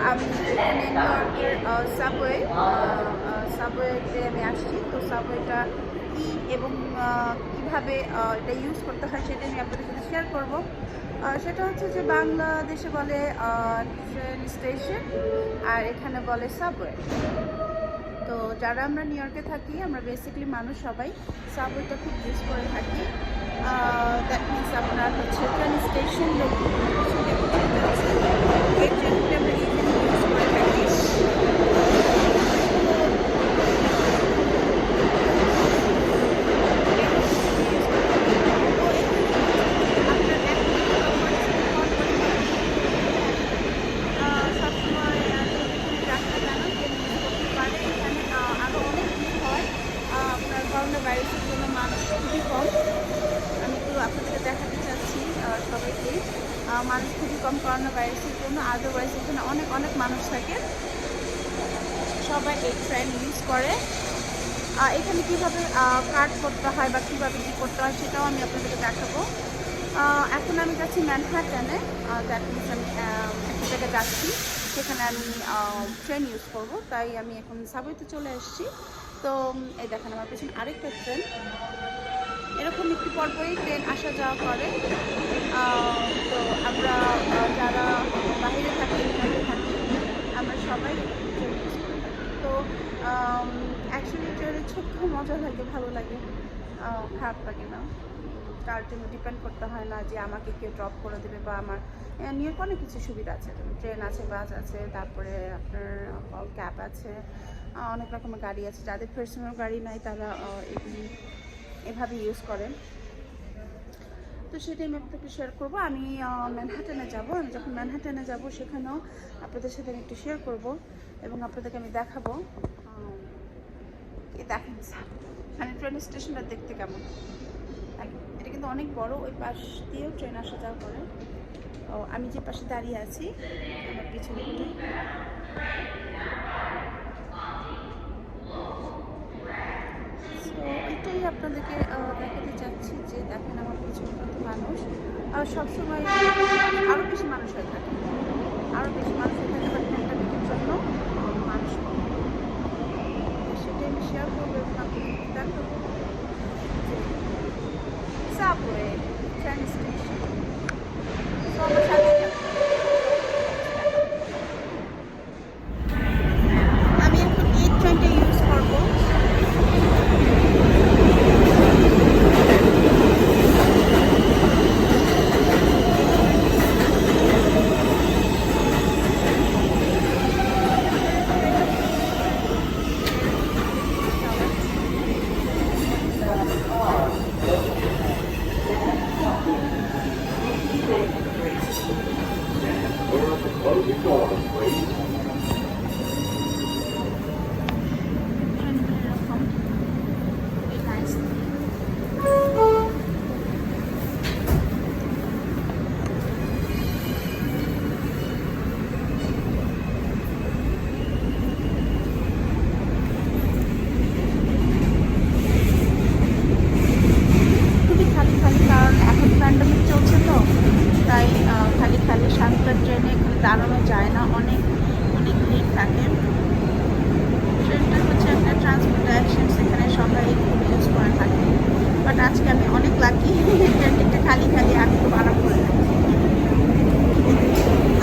আমি এখানে নিউ ইয়র্কের সাবওয়েতে আমি আসছি। তো সাবওয়েটা কী এবং কীভাবে এটা ইউজ করতে হয় সেটা আমি আপনাদের সাথে শেয়ার করব। সেটা হচ্ছে যে বাংলাদেশে বলে ট্রেন স্টেশন, আর এখানে বলে সাবওয়ে। তো যারা আমরা নিউ ইয়র্কে থাকি, আমরা বেসিক্যালি মানুষ সবাই সাবওয়েটা খুব ইউজ করে থাকি। দ্যাট মিনস আপনার হচ্ছে ট্রেন স্টেশন ওই ট্রেনগুলি আমরা ইউজুয়ালি ইউজ করে থাকি। করোনা ভাইরাসের জন্য মানুষ খুবই কম। আমি তো আপনাদেরকে দেখাতে চাচ্ছি সবাইকে, মানুষ খুবই কম করোনা ভাইরাসের জন্য। আদারওয়াইজ এখানে অনেক অনেক মানুষ থাকে, সবাই এই ট্রেন ইউজ করে। এখানে কীভাবে কার্ড করতে হয় বা কীভাবে কী করতে হয় সেটাও আমি আপনাদেরকে দেখাবো। এখন আমি যাচ্ছি ম্যানহাটনে। দ্যাট মিনস আমি একটা জায়গায় যাচ্ছি, সেখানে আমি ট্রেন ইউজ করব, তাই আমি এখন সাবওয়েতে চলে এসেছি। তো এই দেখেন আমার পেছনে আরেকটা ট্রেন। এরকম একটু পরপরই ট্রেন আসা যাওয়া করে। তো আমরা যারা বাইরে থাকি, আমরা সবাই ট্রেন ইউজ করে থাকি। তো অ্যাকচুয়ালি ট্রেনে খুব মজা লাগে, ভালো লাগে, খারাপ লাগে না। তার জন্য ডিপেন্ড করতে হয় না যে আমাকে কেউ ড্রপ করে দেবে, বা আমার নিউ ইয়র্কে অনেক কিছু সুবিধা আছে। ট্রেন আছে, বাস আছে, তারপরে আপনার ক্যাব আছে, অনেক রকমের গাড়ি আছে। যাদের পার্সোনাল গাড়ি নাই তারা এগুলি এভাবে ইউজ করেন। তো সেটাই আমি আপনাকে শেয়ার করবো। আমি ম্যানহাটনে যাব। আমি যখন ম্যানহাটনে যাব সেখানেও আপনাদের সাথে আমি একটু শেয়ার করব এবং আপনাদেরকে আমি দেখাবো। দেখেন মানে ট্রেন স্টেশনটা দেখতে কেমন। এটা কিন্তু অনেক বড়, ওই পাশ দিয়েও ট্রেন আসা যাওয়া করে। আমি যে পাশে দাঁড়িয়ে আছি আমার পিছনে এটাই আপনাদেরকে দেখাতে চাচ্ছি যে দেখেন আমার পিছনে কত মানুষ। সবসময় আরও বেশি মানুষ হয়ে থাকে, আরও বেশি মানুষ হয়ে থাকে, বাট প্যান্ডামিকের জন্য মানুষ কম। সেটাই আমি শেয়ার করবো এবং আপনাদেরকে দেখাবো যে সাবওয়ে ট্রেন স্টেশন। তো আমার সাথে আমি এখন এই ট্রেনটা ইউজ করবো। ট্রেনে এখানে দাঁড়ানো যায় না, অনেক অনেক ভিড় থাকে। ট্রেনটা হচ্ছে একটা ট্রান্সপোর্টেশন, সেখানে সবাই ইউজ করে থাকে। বাট আজকে আমি অনেক লাকি, ট্রেনটা খালি খালি আমি খুব আরাম করে যাচ্ছি।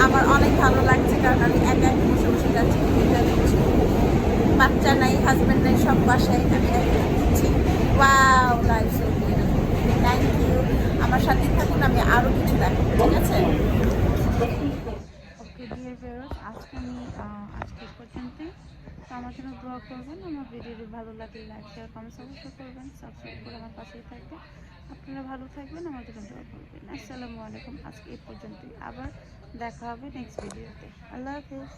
আমার অনেক ভালো লাগছে, কারণ আমি একা এক বসে বসে যাচ্ছি, বাচ্চা নাই, হাজব্যান্ড নাই, সব বাসায় আমি দিচ্ছি। Wow, life so beautiful. Thank you, আমার সাথে থাকুন, আমি আরও কিছু দেখাবো, ঠিক আছে? ওকে ডিয়ার ভিউয়ার্স, আজকে পর্যন্তই। তো আমার জন্য দোয়া করবেন, আমার ভিডিওটি ভালো লাগলে লাইক শেয়ার কমেন্টস অবশ্যই করবেন, সাবস্ক্রাইব করে আমার পাশেই থাকবেন। আপনারা ভালো থাকবেন, আমার জন্য দোয়া করবেন। আসসালামু আলাইকুম। আজকে এই পর্যন্তই, আবার দেখা হবে নেক্সট ভিডিওতে। আল্লাহ হাফিজ।